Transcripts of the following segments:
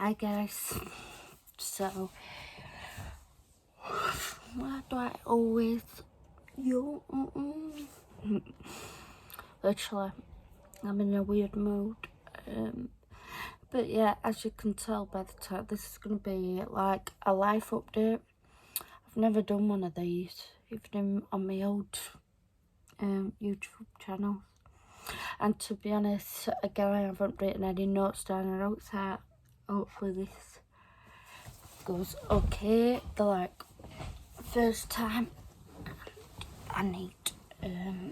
Hi guys. So why do I always literally I'm in a weird mood. But yeah, as you can tell by the title, this is gonna be like a life update. I've never done one of these, even on my old YouTube channel. And to be honest, again, I haven't written any notes down. I wrote that hopefully this goes okay. The like first time I need my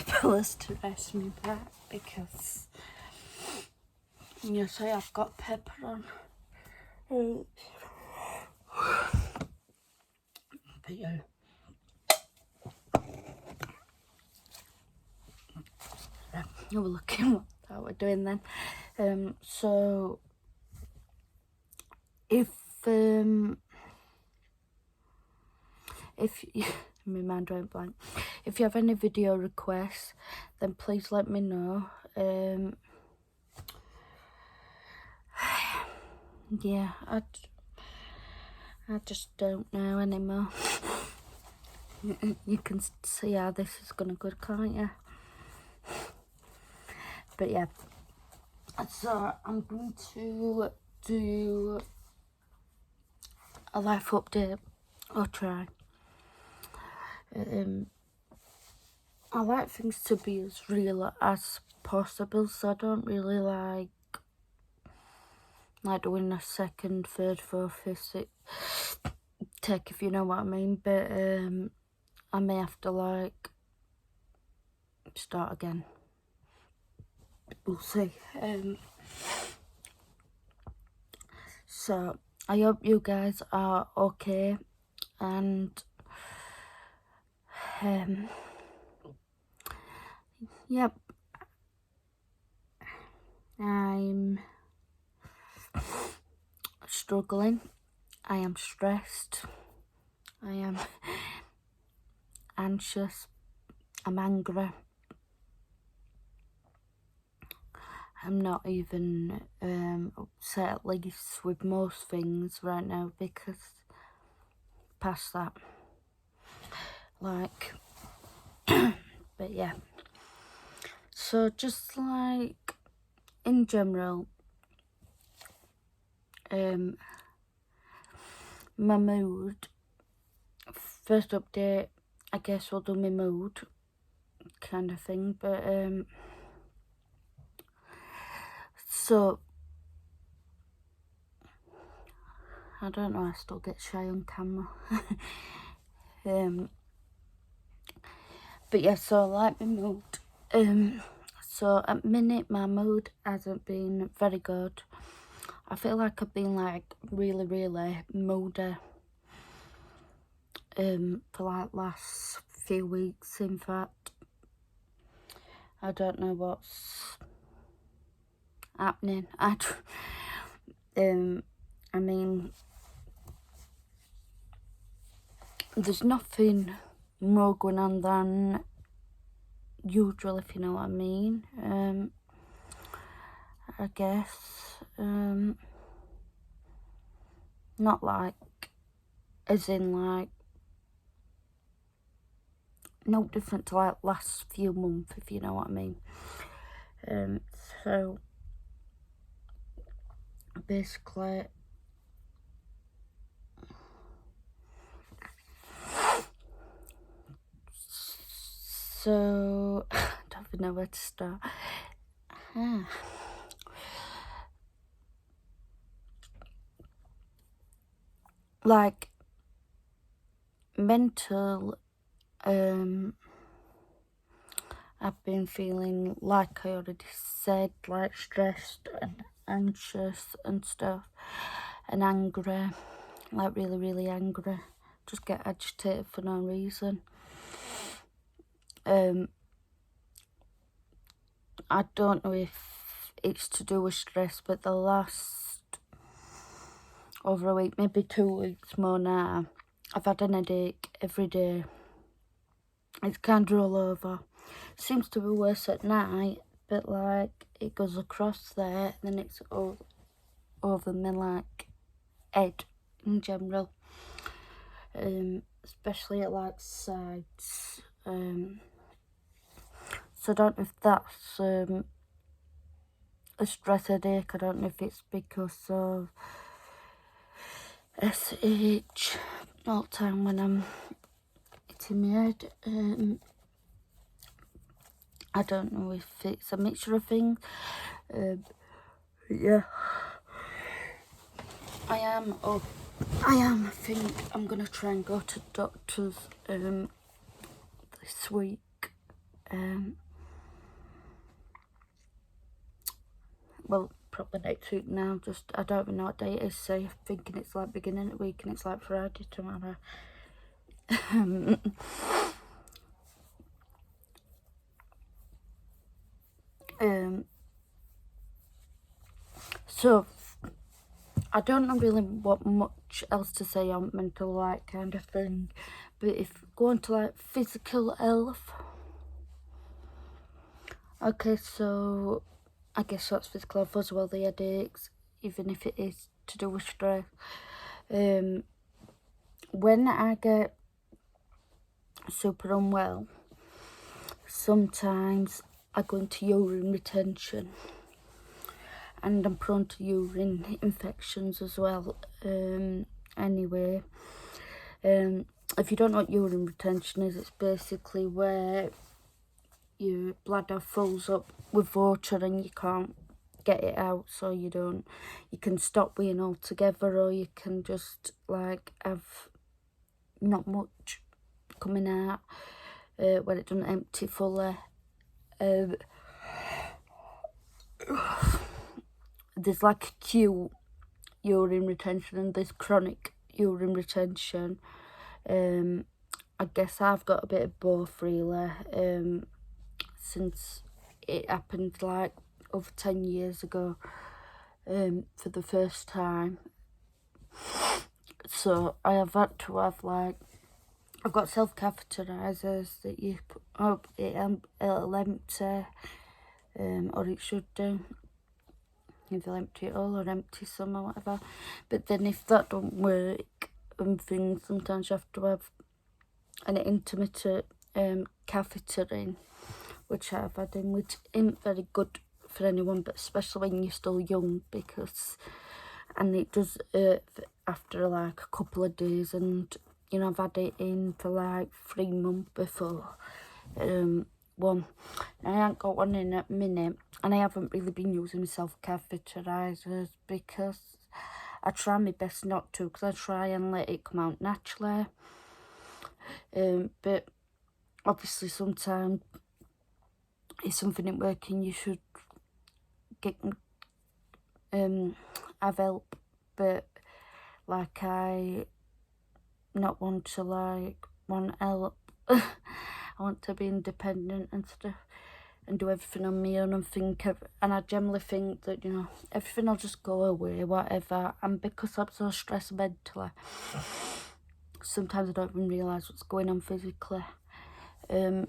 pillows to rest me back because you see I've got pepper on. But yeah. We're looking what that we're doing then. So if you, my mind went blank. If you have any video requests, then please let me know. Yeah, I just don't know anymore. You can see how this is gonna go, can't you? But yeah, so I'm going to do a life update, or try. I like things to be as real as possible, so I don't really like doing a second, third, fourth, fifth, sixth take, if you know what I mean. But I may have to like start again. We'll see. So I hope you guys are okay, and yep, I'm struggling. I am stressed. I am anxious. I'm angry. I'm not even upset, at least with most things right now, because past that, like, but yeah. So just like in general, my mood. First update, I guess we'll do my mood kind of thing, but so I don't know, I still get shy on camera. But yeah, so like my mood. So at minute my mood hasn't been very good. I feel like I've been like really moody for like last few weeks, in fact. I don't know what's happening. I mean, there's nothing more going on than usual, if you know what I mean. I guess not like as in like no different to like last few months, if you know what I mean. So basically I don't even know where to start. Like mental, I've been feeling, like I already said, like stressed and anxious and stuff, and angry, like really angry. Just get agitated for no reason. I don't know if it's to do with stress, but the last over a week, maybe 2 weeks more now, I've had an headache every day. It's kind of all over. Seems to be worse at night, but like it goes across there, then it's all over my like head in general, especially at like sides. So I don't know if that's a stress headache. I don't know if it's because of SH all the time when I'm hitting my head. I don't know if it's a mixture of things. Yeah, I think I'm gonna try and go to doctors this week. Well, probably next week now. Just I don't even know what day it is. So I'm thinking it's like beginning of the week and it's like Friday tomorrow. So I don't know really what much else to say on mental like kind of thing, but if going to like physical health, okay, so I guess that's physical health as well, the headaches, even if it is to do with stress. When I get super unwell, sometimes I go into urine retention, and I'm prone to urine infections as well. Anyway, if you don't know what urine retention is, it's basically where your bladder fills up with water and you can't get it out, so you can stop weeing altogether, or you can just like have not much coming out when it doesn't empty fully. There's like acute urine retention and there's chronic urine retention. I guess I've got a bit of both really, since it happened like over 10 years ago for the first time. So I have had to have like, I've got self-catheterizers that you put up, it'll empty, or it should do. If they'll empty it all or empty some or whatever. But then if that don't work and things, sometimes you have to have an intermittent catheter in, which I've had in, which isn't very good for anyone, but especially when you're still young, because, and it does hurt after like a couple of days, and you know, I've had it in for like 3 months before. One, I ain't got one in a minute, and I haven't really been using self-catheterizers because I try my best not to, because I try and let it come out naturally. But obviously sometimes if something ain't working, you should get have help. But like I not want to like want help. I want to be independent and stuff and do everything on my own and I generally think that, you know, everything will just go away, whatever. And because I'm so stressed mentally, sometimes I don't even realise what's going on physically. But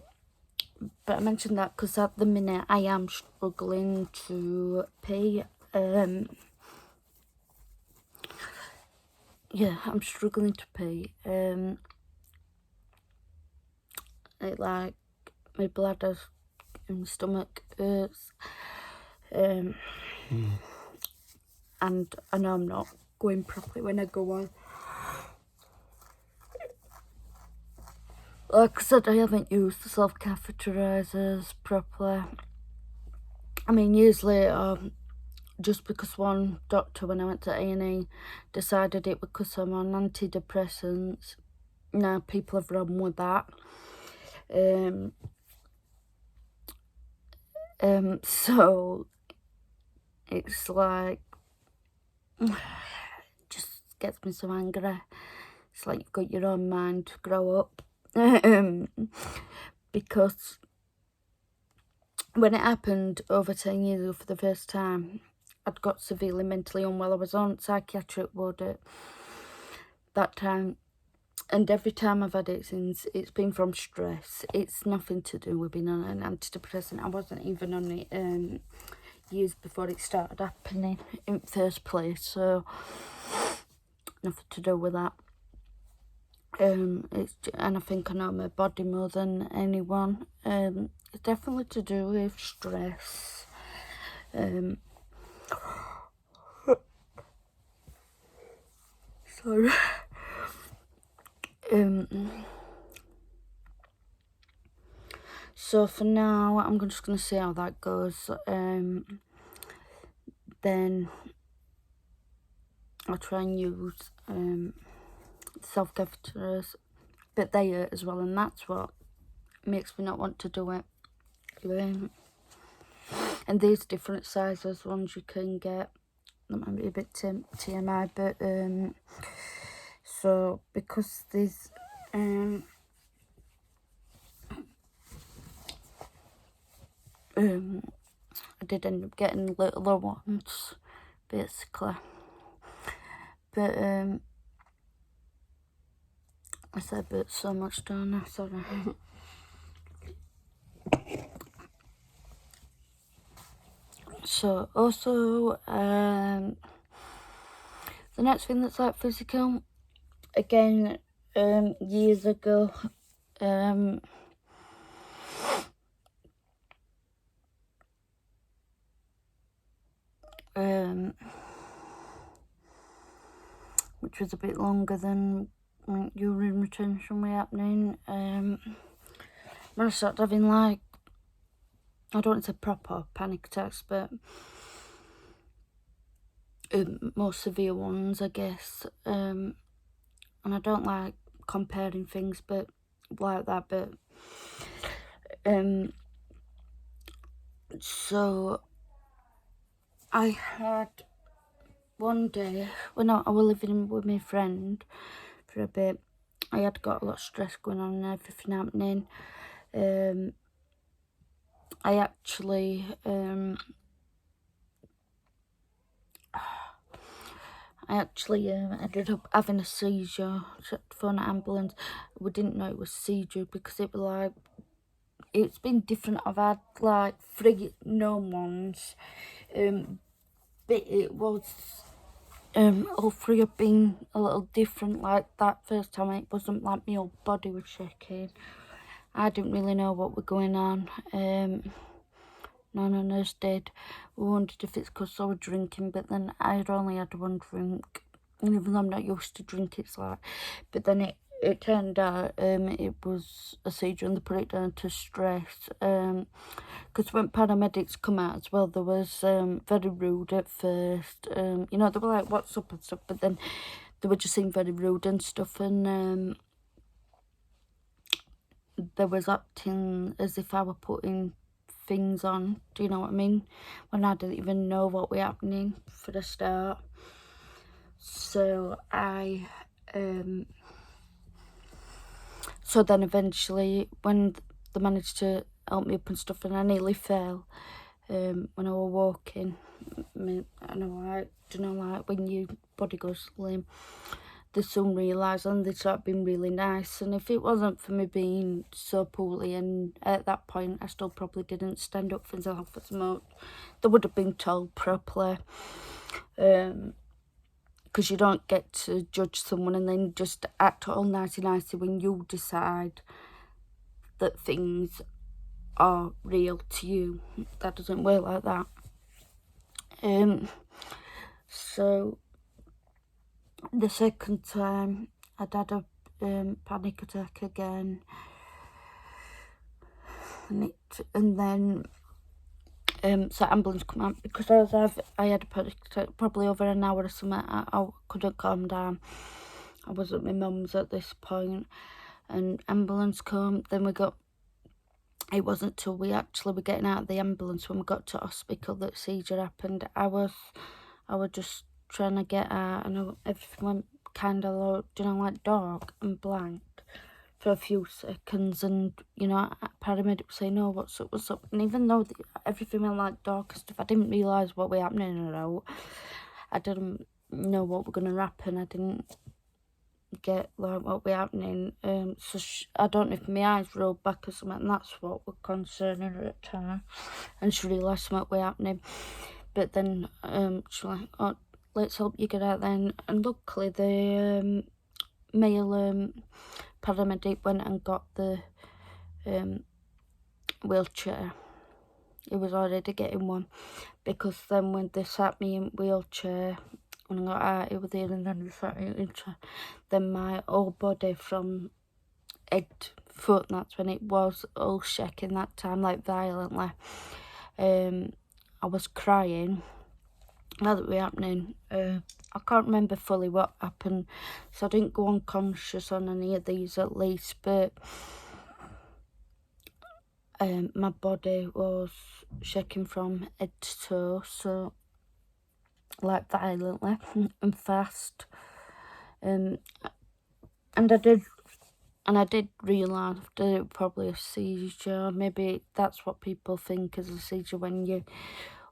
I mentioned that because at the minute I am struggling to pee. Yeah, I'm struggling to pee. It like my bladder and my stomach hurts. And I know I'm not going properly when I go on. Like I said, I haven't used the self-catheterizers properly. I mean, years later, just because one doctor, when I went to A&E, decided it because I'm on antidepressants. Now people have run with that. So it's like, just gets me so angry. It's like you've got your own mind, grow up. Because when it happened over 10 years ago for the first time, I'd got severely mentally unwell. I was on psychiatric ward at that time, and every time I've had it since, it's been from stress. It's nothing to do with being on an antidepressant. I wasn't even on it years before it started happening in the first place, so nothing to do with that. And I think I know my body more than anyone. It's definitely to do with stress. Sorry. So for now, I'm just going to see how that goes. Then I'll try and use self-care filters, but they hurt as well, and that's what makes me not want to do it. And these different sizes ones you can get. That might be a bit TMI, but so because these I did end up getting littler ones, basically. But I said but so much, don't I? Sorry. So also the next thing that's like physical, again, years ago, which was a bit longer than urine retention were happening. When I started having, like, I don't want to say proper panic attacks, but more severe ones, I guess. And I don't like comparing things, but like that. But so I had one day when I was living with my friend for a bit. I had got a lot of stress going on and everything happening. I actually ended up having a seizure. So for an ambulance, we didn't know it was seizure because it was like, it's been different. I've had like 3 known ones, but it was all 3 have been a little different. Like that first time, it wasn't like my whole body was shaking. I didn't really know what was going on. None of us did. We wondered if it's because I was drinking, but then I had only had 1 drink. And even though I'm not used to drink, it's like... But then it turned out it was a seizure, and they put it down to stress. Because when paramedics come out as well, there was very rude at first. You know, they were like, what's up and stuff, but then they were just seeing very rude and stuff, and they was acting as if I were putting things on, do you know what I mean, when I didn't even know what was happening for the start. So so then eventually, when they managed to help me up and stuff, and I nearly fell when I was walking. I know, like when your body goes limp, they soon realised, and they started being really nice. And if it wasn't for me being so poorly, and at that point I still probably didn't stand up for myself as much, they would have been told properly. Because you don't get to judge someone and then just act all nicey when you decide that things are real to you. That doesn't work like that. So the second time I'd had a panic attack again, and then so ambulance come out, because I had a panic attack probably over an hour or something. I couldn't calm down. I was at my mum's at this point, and ambulance come. Then it wasn't till we actually were getting out of the ambulance when we got to hospital that seizure happened. I was just trying to get out, and everything went kind of like dark and blank for a few seconds, and paramedic was saying, "No, what's up?" And even though everything went like dark and stuff, I didn't realise what was happening at all. I didn't know what was going to happen. I didn't get like what were happening. So I don't know if my eyes rolled back or something, and that's what were concerning her at the time. And she realised something were happening. But then she was like, oh, let's help you get out then. And luckily the male paramedic went and got the wheelchair. He was already getting one, because then when they sat me in wheelchair, when I got out of there and then they sat me into, then my whole body from head to foot, and that's when it was all shaking that time, like violently. I was crying. Now that we're happening, I can't remember fully what happened, so I didn't go unconscious on any of these at least, but my body was shaking from head to toe, so like violently and fast. And I did realise that it was probably a seizure. Maybe that's what people think is a seizure, when your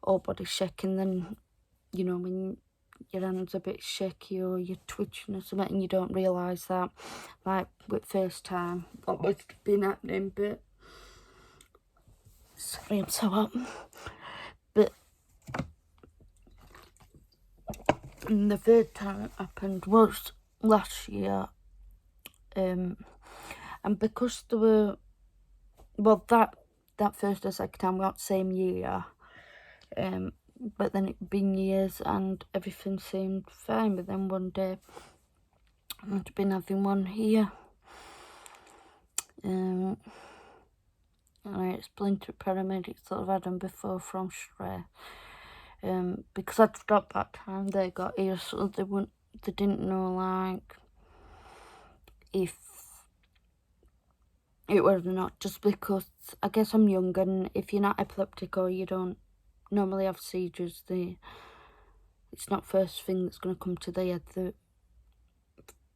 whole body's shaking. Then, you know, when your hand's a bit shaky or you're twitching or something, and you don't realise that, like with first time what must have been happening. But sorry, I'm so hot. But the third time it happened was last year, and because there were, well, that first and second time we got the same year, but then it'd been years and everything seemed fine. But then one day I'd been having one here, and I explained to paramedics that I've had them before from stress, because I'd stopped that time they got here, so they didn't know like if it was not, just because I guess I'm young, and if you're not epileptic or you don't normally have seizures, it's not first thing that's going to come to their head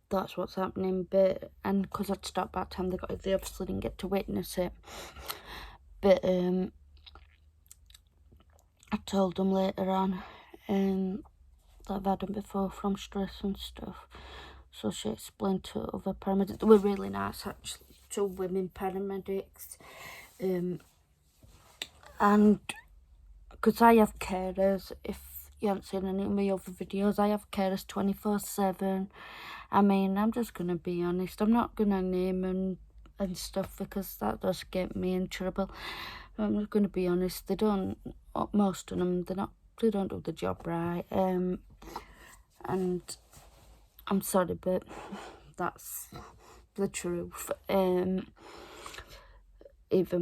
that's what's happening. But and because I'd stopped that time, they obviously didn't get to witness it. But I told them later on that I've had them before from stress and stuff. So she explained to other paramedics. They were really nice, actually, 2 women paramedics. And because I have carers, if you haven't seen any of my other videos, I have carers 24/7. I mean, I'm just going to be honest. I'm not going to name them and stuff, because that does get me in trouble. I'm just going to be honest. They don't, most of them, they don't do the job right. And I'm sorry, but that's the truth. Even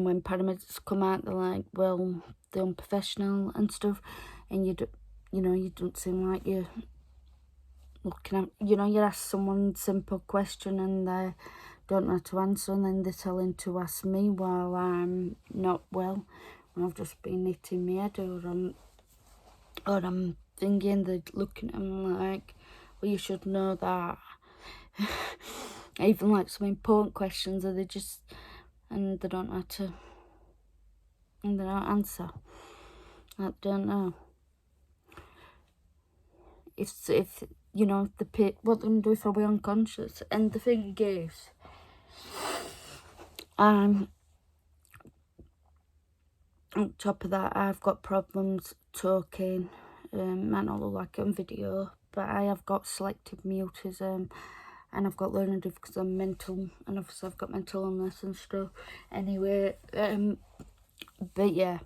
when paramedics come out, they're like, well, they're unprofessional and stuff, and you don't seem like you're looking at, you ask someone a simple question and they don't know how to answer, and then they're telling to ask me while I'm not well, when I've just been hitting my head, or I'm thinking, they're looking at me like, well, you should know that. Even like some important questions, and they don't know how to, and they don't answer. I don't know. If the pit, what they're going to do if I were unconscious. And the thing is, on top of that, I've got problems talking. Might not look like it on video, but I have got selective mutism, and I've got learning difficulties, I'm mental, and obviously I've got mental illness and stuff. Anyway, but yeah,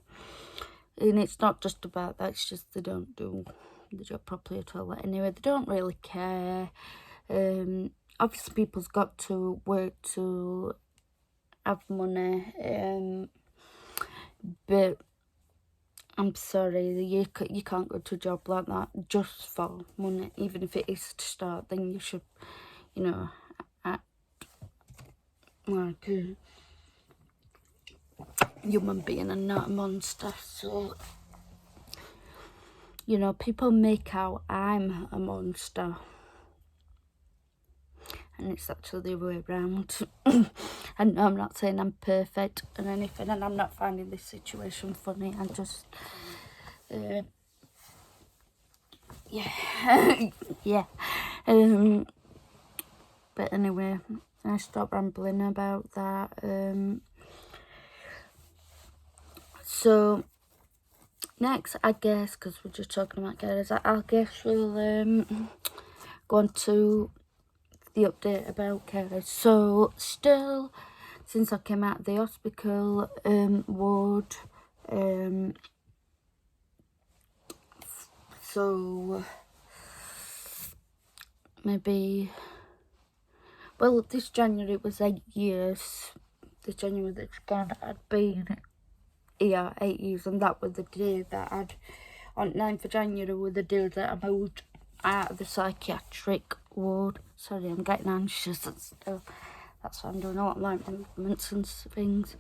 and it's not just about that, it's just they don't do the job properly at all. Anyway, they don't really care. Obviously people's got to work to have money, but I'm sorry, you can't go to a job like that just for money. Even if it is to start, then you should, act like a human being and not a monster. So, people make out I'm a monster, and it's actually the other way around. And I'm not saying I'm perfect and anything, and I'm not finding this situation funny. I'm just, yeah, yeah. But anyway, I stopped rambling about that. So next, I guess, because we're just talking about carers, I guess we'll go on to the update about carers. So still, since I came out of the hospital, ward, so maybe, well, this January was 8 years. This January that's gone, I'd been here 8 years, and that was the day that on 9th of January was the day that I moved out of the psychiatric ward. Sorry, I'm getting anxious and stuff. That's why I'm doing all like movements and things.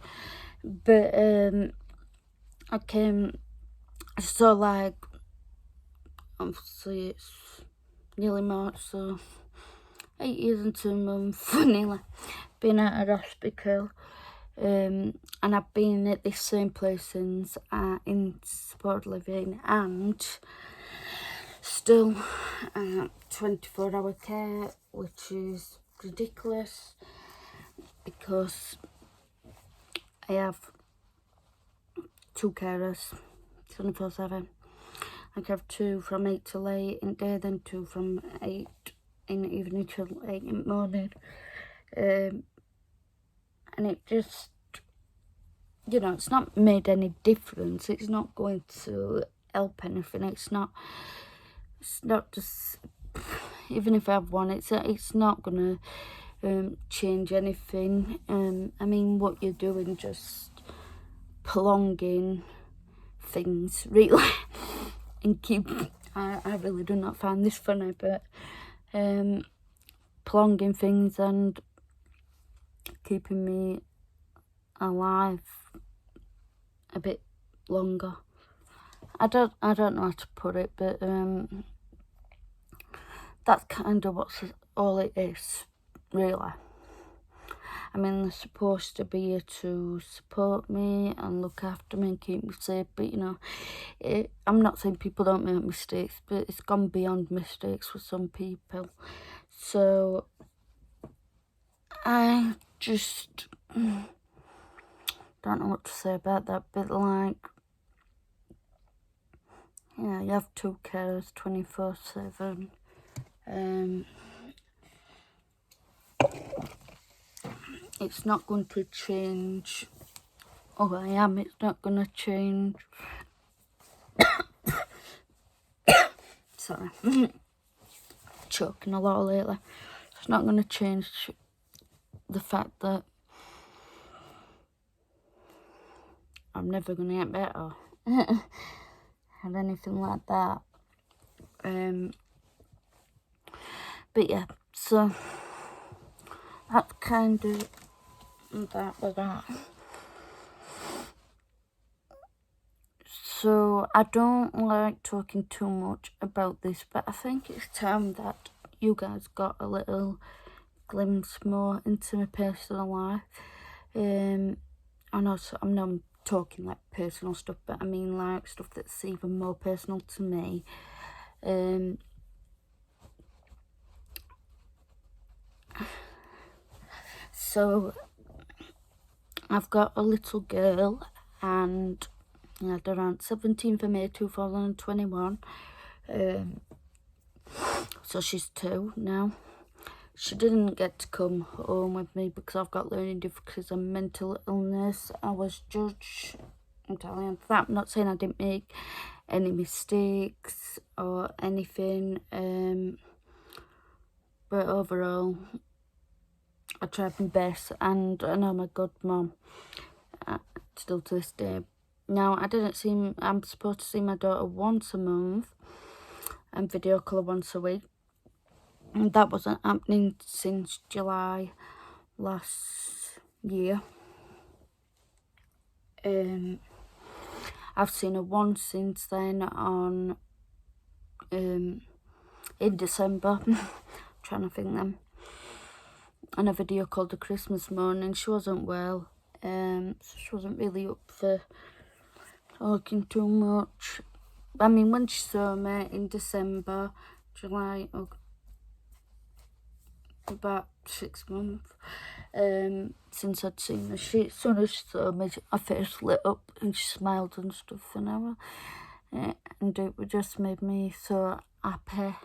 But I came, so like, obviously it's nearly March, so 8 years and 2 months nearly been out of hospital. And I've been at this same place since in support living, and still 24-hour care, which is ridiculous because I have 2 carers 24/7. I have 2 from 8 till 8 in the day, then 2 from 8 in the evening till 8 in the morning. And it just, you know, it's not made any difference. It's not going to help anything. It's not just, even if I have one, it's not gonna change anything. I mean, what you're doing, just prolonging things, really, and I really do not find this funny, but prolonging things and keeping me alive a bit longer. I don't know how to put it, but that's kind of all it is, really. I mean, they're supposed to be here to support me and look after me and keep me safe, but you know, I'm not saying people don't make mistakes, but it's gone beyond mistakes for some people. So I just don't know what to say about that, but like, yeah, you have 2 carers 24/7. It's not going to change who I am. It's not going to change. Sorry, choking a lot lately. It's not going to change the fact that I'm never going to get better and anything like that. But yeah, so that's kind of that with that. So I don't like talking too much about this, but I think it's time that you guys got a little glimpse more into my personal life. I know I'm not talking like personal stuff, but I mean like stuff that's even more personal to me. So I've got a little girl, and around 17th of May 2021. So she's 2 now. She didn't get to come home with me because I've got learning difficulties and mental illness. I was judged. I'm telling you that. I'm not saying I didn't make any mistakes or anything. But overall, I tried my best, and I know I'm a good mum. Still to this day. Now, I'm supposed to see my daughter once a month and video call her once a week. And that wasn't happening since July last year. I've seen her once since then in December. I'm trying to think then. And a video called her Christmas morning. She wasn't well. So she wasn't really up for talking too much. I mean, when she saw me in December, July, about 6 months since I'd seen her. As soon as she saw me, her face lit up and she smiled and stuff, and and it just made me so happy.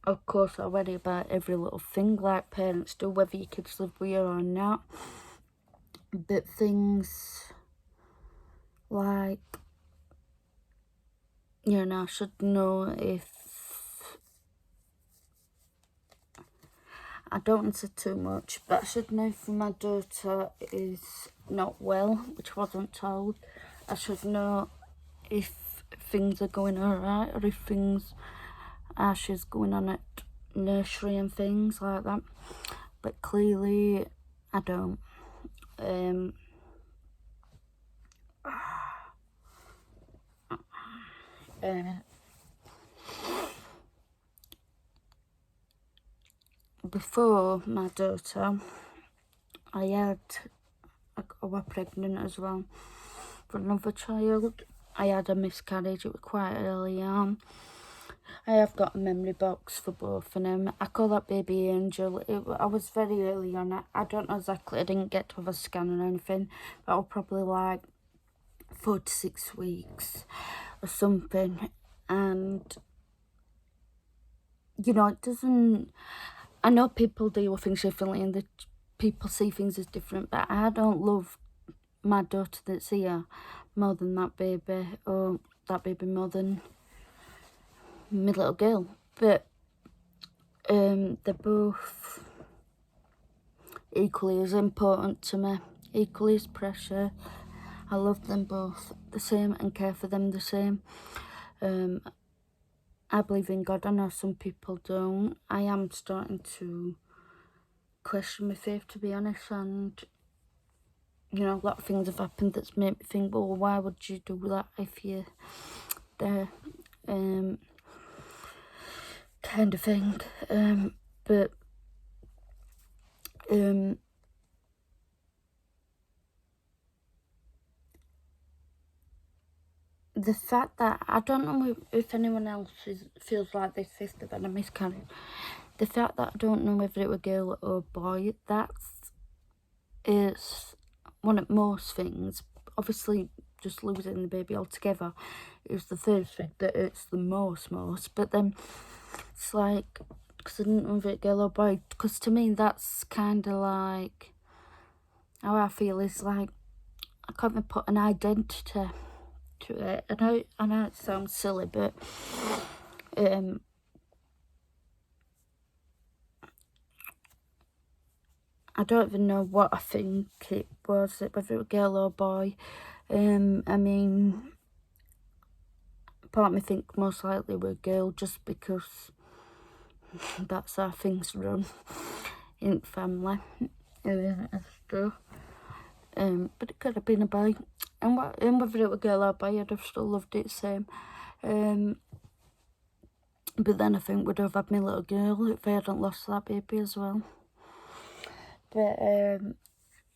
Of course, I worry about every little thing like parents do, whether your kids live with you or not. But things like, I should know if, I don't want to say too much, but I should know if my daughter is not well, which I wasn't told. I should know if things are going alright, or if things are she's going on at nursery and things like that. But clearly, I don't. Before my daughter, I was pregnant as well for another child. I had a miscarriage, it was quite early on. I have got a memory box for both of them. I call that baby Angel. I was very early on. I don't know exactly, I didn't get to have a scan or anything, but I was probably like 4 to 6 weeks or something. And, it doesn't, I know people deal with things differently and people see things as different, but I don't love my daughter that's here more than that baby, or that baby more than my little girl. But they're both equally as important to me, equally as precious. I love them both the same and care for them the same. I believe in God. I know some people don't. I am starting to question my faith, to be honest, and a lot of things have happened that's made me think, well, why would you do that if you're there, kind of thing. But the fact that, I don't know if anyone else feels like this if they've had a miscarriage, the fact that I don't know whether it was girl or boy, is one of most things. Obviously, just losing the baby altogether is the first thing that hurts the most, but then it's like, because I didn't know if it was girl or boy, because to me that's kind of like, how I feel is like, I can't even put an identity to it. I know it sounds silly, but I don't even know what I think it was, whether it was girl or boy. I mean, part of me think most likely we're girl, just because that's how things run in family. But it could have been a boy, and whether it was girl or boy, I'd have still loved it same. But then I think would have had my little girl if I hadn't lost that baby as well. But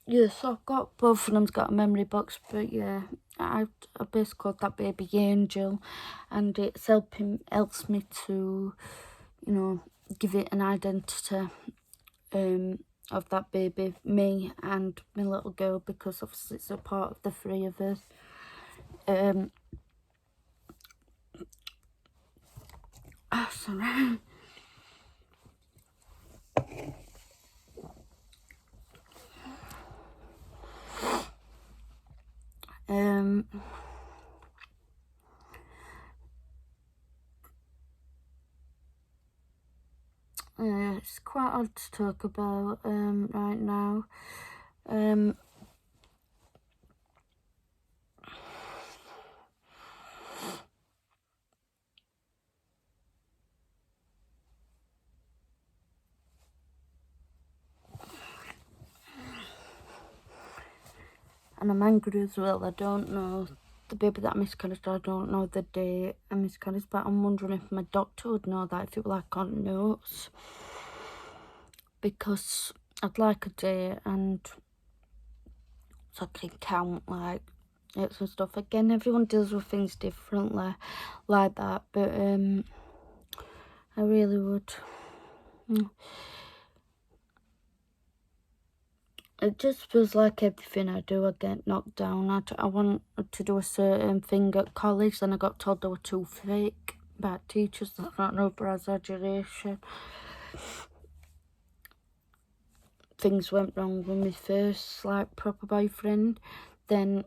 yeah, so I've got, both of them's got a memory box, but yeah, I basically called that baby Angel, and it helps me to, give it an identity of that baby, me and my little girl, because obviously it's a part of the three of us. Sorry. It's quite hard to talk about right now. And I'm angry as well. I don't know the baby that I miscarried. I don't know the day I miscarried, but I'm wondering if my doctor would know that, if it were like on notes, because I'd like a day and so I can count like it's and stuff. Again, everyone deals with things differently like that, but I really would It just feels like everything I do, I get knocked down. I want to do a certain thing at college, then I got told they were too thick by teachers. That's not no exaggeration. Things went wrong with my first, like, proper boyfriend. Then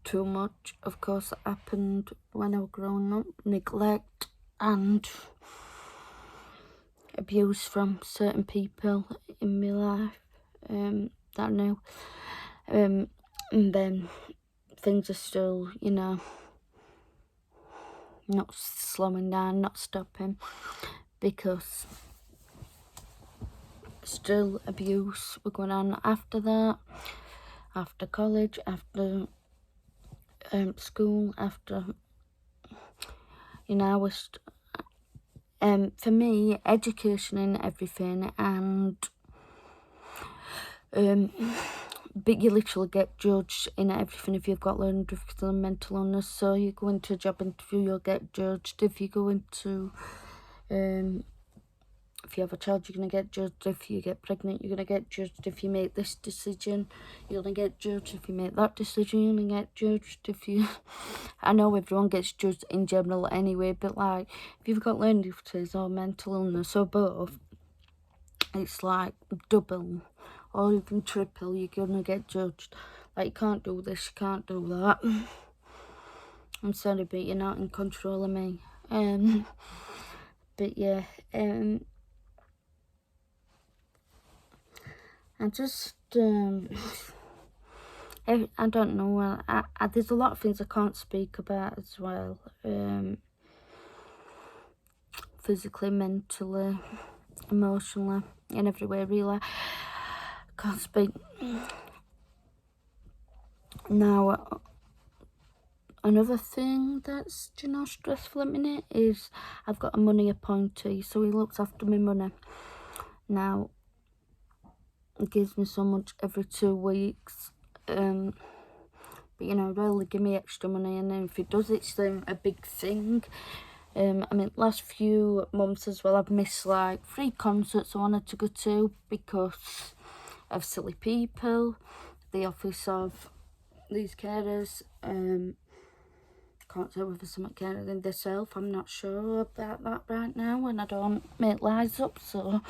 too much, of course, happened when I was growing up. Neglect and abuse from certain people in my life that I knew. And then things are still, you know, not slowing down, not stopping, because still abuse were going on after that, after college, after school, after, you know, I was, for me, education and everything, and but you literally get judged in everything if you've got learning difficulties and mental illness. So you go into a job interview, you'll get judged. If you go into, if you have a child, you're going to get judged. If you get pregnant, you're going to get judged. If you make this decision, you're going to get judged. If you make that decision, you're going to get judged. If you, I know everyone gets judged in general anyway, but like, if you've got learning difficulties or mental illness or both, it's like double or even triple, you're going to get judged. Like, you can't do this, you can't do that. I'm sorry, but you're not in control of me. But yeah, I just, I don't know, there's a lot of things I can't speak about as well. Physically, mentally, emotionally, in every way, really. Can't speak. Now, another thing that's, you know, stressful at the minute is I've got a money appointee, so he looks after my money. Now, he gives me so much every 2 weeks, but, you know, rarely give me extra money, and then if he does, it's a big thing. I mean, last few months as well, I've missed like 3 concerts I wanted to go to because of silly people, the office of these carers. Can't say whether someone carer than themselves. I'm not sure about that right now, and I don't make lies up. So,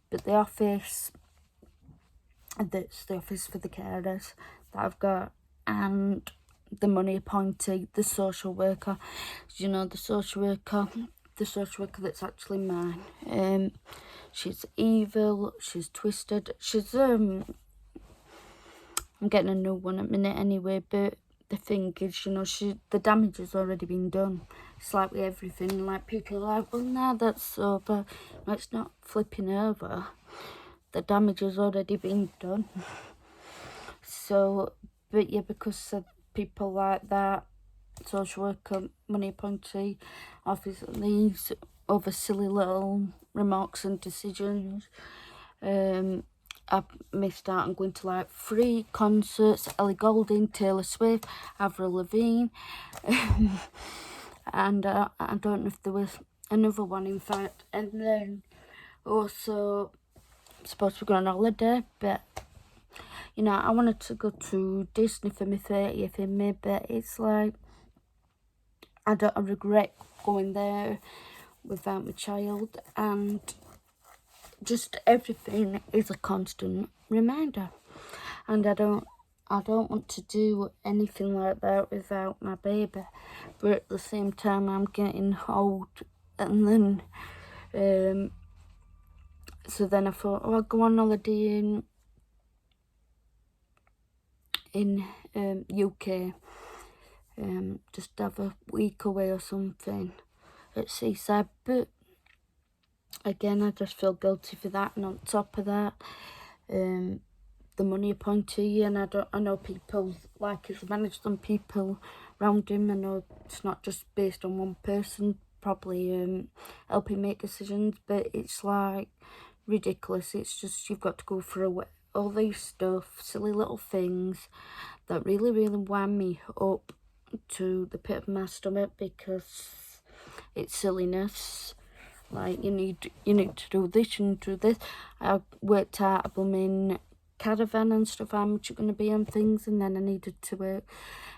but the office, that's the office for the carers that I've got, and the money appointee, the social worker. You know, the social worker that's actually mine. She's evil. She's twisted. She's I'm getting a new one at minute anyway, but the thing is, you know, the damage has already been done. It's like with everything, like people are like, well, nah, that's sober. No, it's not flipping over. The damage has already been done. So, but yeah, because of people like that, social worker, money appointee, office, these other silly little remarks and decisions, I missed out on going to like 3 concerts: Ellie Goulding, Taylor Swift, Avril Lavigne, and I don't know if there was another one, in fact. And then also, I'm supposed to be going on holiday, but, you know, I wanted to go to Disney for my 30th in May, but it's like, I regret going there without my child, and just everything is a constant reminder, and I don't want to do anything like that without my baby. But at the same time, I'm getting old, and then so then I thought, oh, I'll go on holiday in UK, just have a week away or something at seaside. But again, I just feel guilty for that, and on top of that, the money appointee, and I know people like he's managed some people around him. I know it's not just based on one person probably helping make decisions, but it's like ridiculous. It's just, you've got to go through all these stuff, silly little things that really, really wind me up to the pit of my stomach, because it's silliness. Like, you need to do this and do this. I worked out a blooming caravan and stuff, how much it's going to be and things, and then I needed to work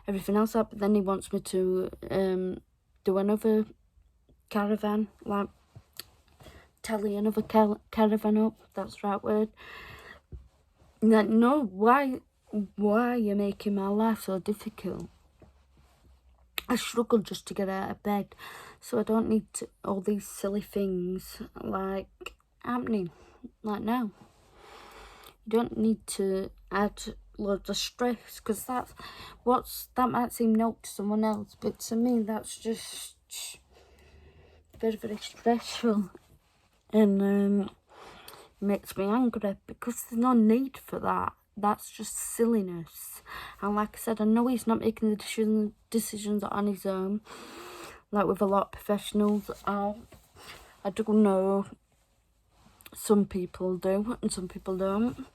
everything else out. But then he wants me to do another caravan, like tally another caravan up. That's the right word. Like, no, why are you making my life so difficult? I struggle just to get out of bed, so I don't need all these silly things like happening. Like, no, you don't need to add loads of stress, because that might seem naught to someone else, but to me that's just very, very stressful, and makes me angry, because there's no need for that. That's just silliness. And like I said, I know he's not making the decisions on his own, like with a lot of professionals. I do know some people do and some people don't.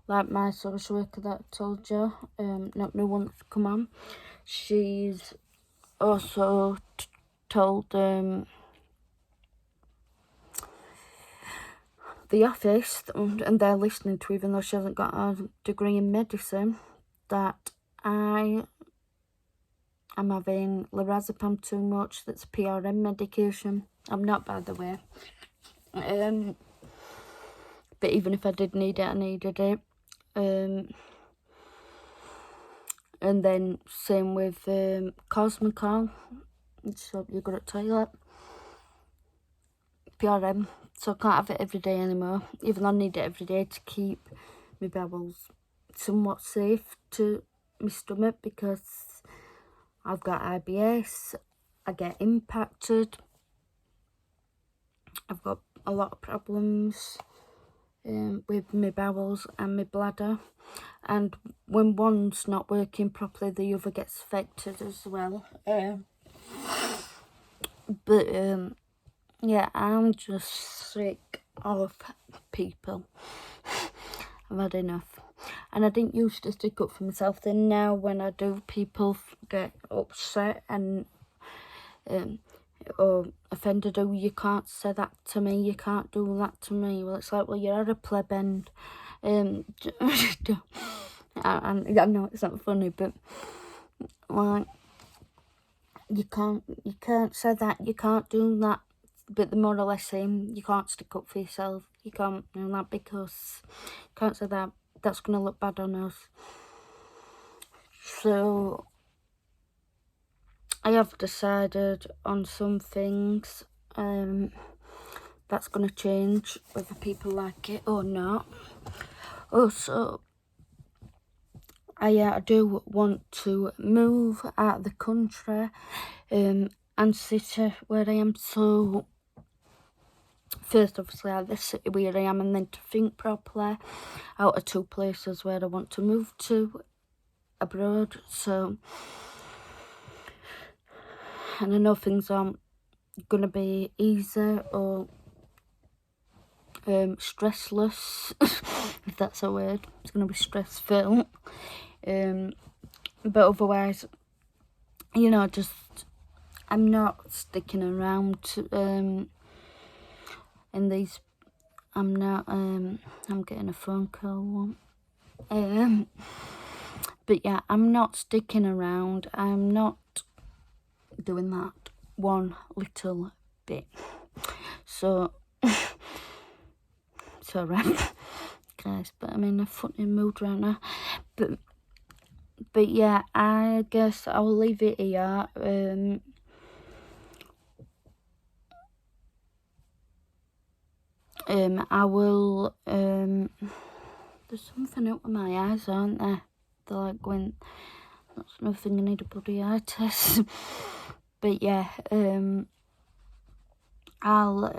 Like my social worker that I told you, not new one that's come on, she's also told the office, and they're listening to, even though she hasn't got a degree in medicine, that I am having lorazepam too much. That's PRN medication. I'm not, by the way. But even if I did need it, I needed it. And then same with Cosmicol. So you're good at toilet. PRM. So I can't have it every day anymore, even though I need it every day to keep my bowels somewhat safe to my stomach, because I've got IBS, I get impacted, I've got a lot of problems with my bowels and my bladder, and when one's not working properly, the other gets affected as well. Yeah, I'm just sick of people. I've had enough. And I didn't used to stick up for myself. Then now when I do, people get upset and or offended. Oh, you can't say that to me, you can't do that to me. Well, it's like, well, you're at a pleb end. And I know it's not funny, but like, you can't say that, you can't do that. But the more or less saying, you can't stick up for yourself, you can't do that, because you can't say that, that's going to look bad on us. So I have decided on some things that's going to change, whether people like it or not. Also, I do want to move out of the country and city where I am. So first, obviously, out of the city where I am, and then to think properly out of two places where I want to move to abroad. So, and I know things aren't going to be easy or stressless, if that's a word. It's going to be stressful. But otherwise, you know, just I'm not sticking around in these. I'm not. I'm getting a phone call. But yeah, I'm not sticking around. I'm not doing that one little bit. So sorry, guys, but I'm in a funny mood right now. But yeah, I guess I'll leave it here. I will. There's something up with my eyes, aren't there? They're like going. That's nothing. I need a bloody eye test. But yeah, I'll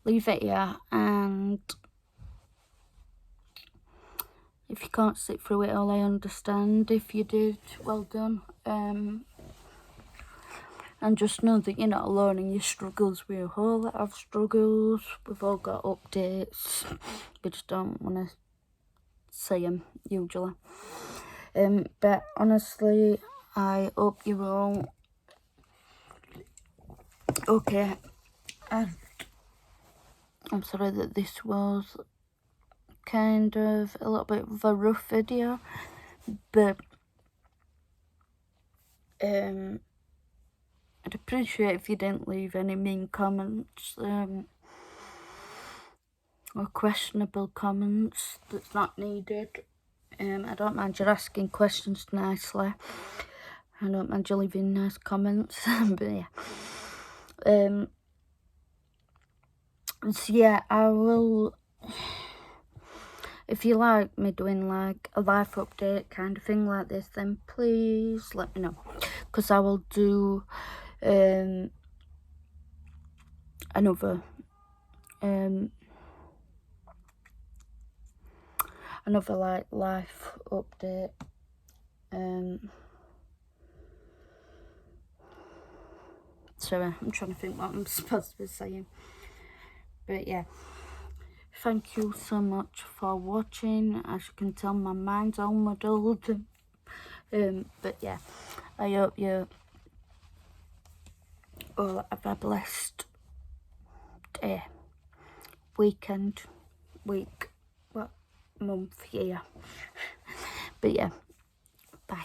leave it here, and if you can't sit through it all, I understand. If you did, well done. And just know that you're not alone in your struggles. We all have struggles. We've all got updates. We just don't want to say them, usually. But honestly, I hope you're all okay. And I'm sorry that this was kind of a little bit of a rough video, but I'd appreciate if you didn't leave any mean comments or questionable comments that's not needed. I don't mind you asking questions nicely. I don't mind you leaving nice comments. But yeah. So yeah, I will, if you like me doing like a life update kind of thing like this, then please let me know, because I will do another like life update. Sorry, I'm trying to think what I'm supposed to be saying. But yeah, thank you so much for watching. As you can tell, my mind's all muddled. But yeah, I hope you all have a blessed day, weekend, week, what, month, year. But yeah, bye.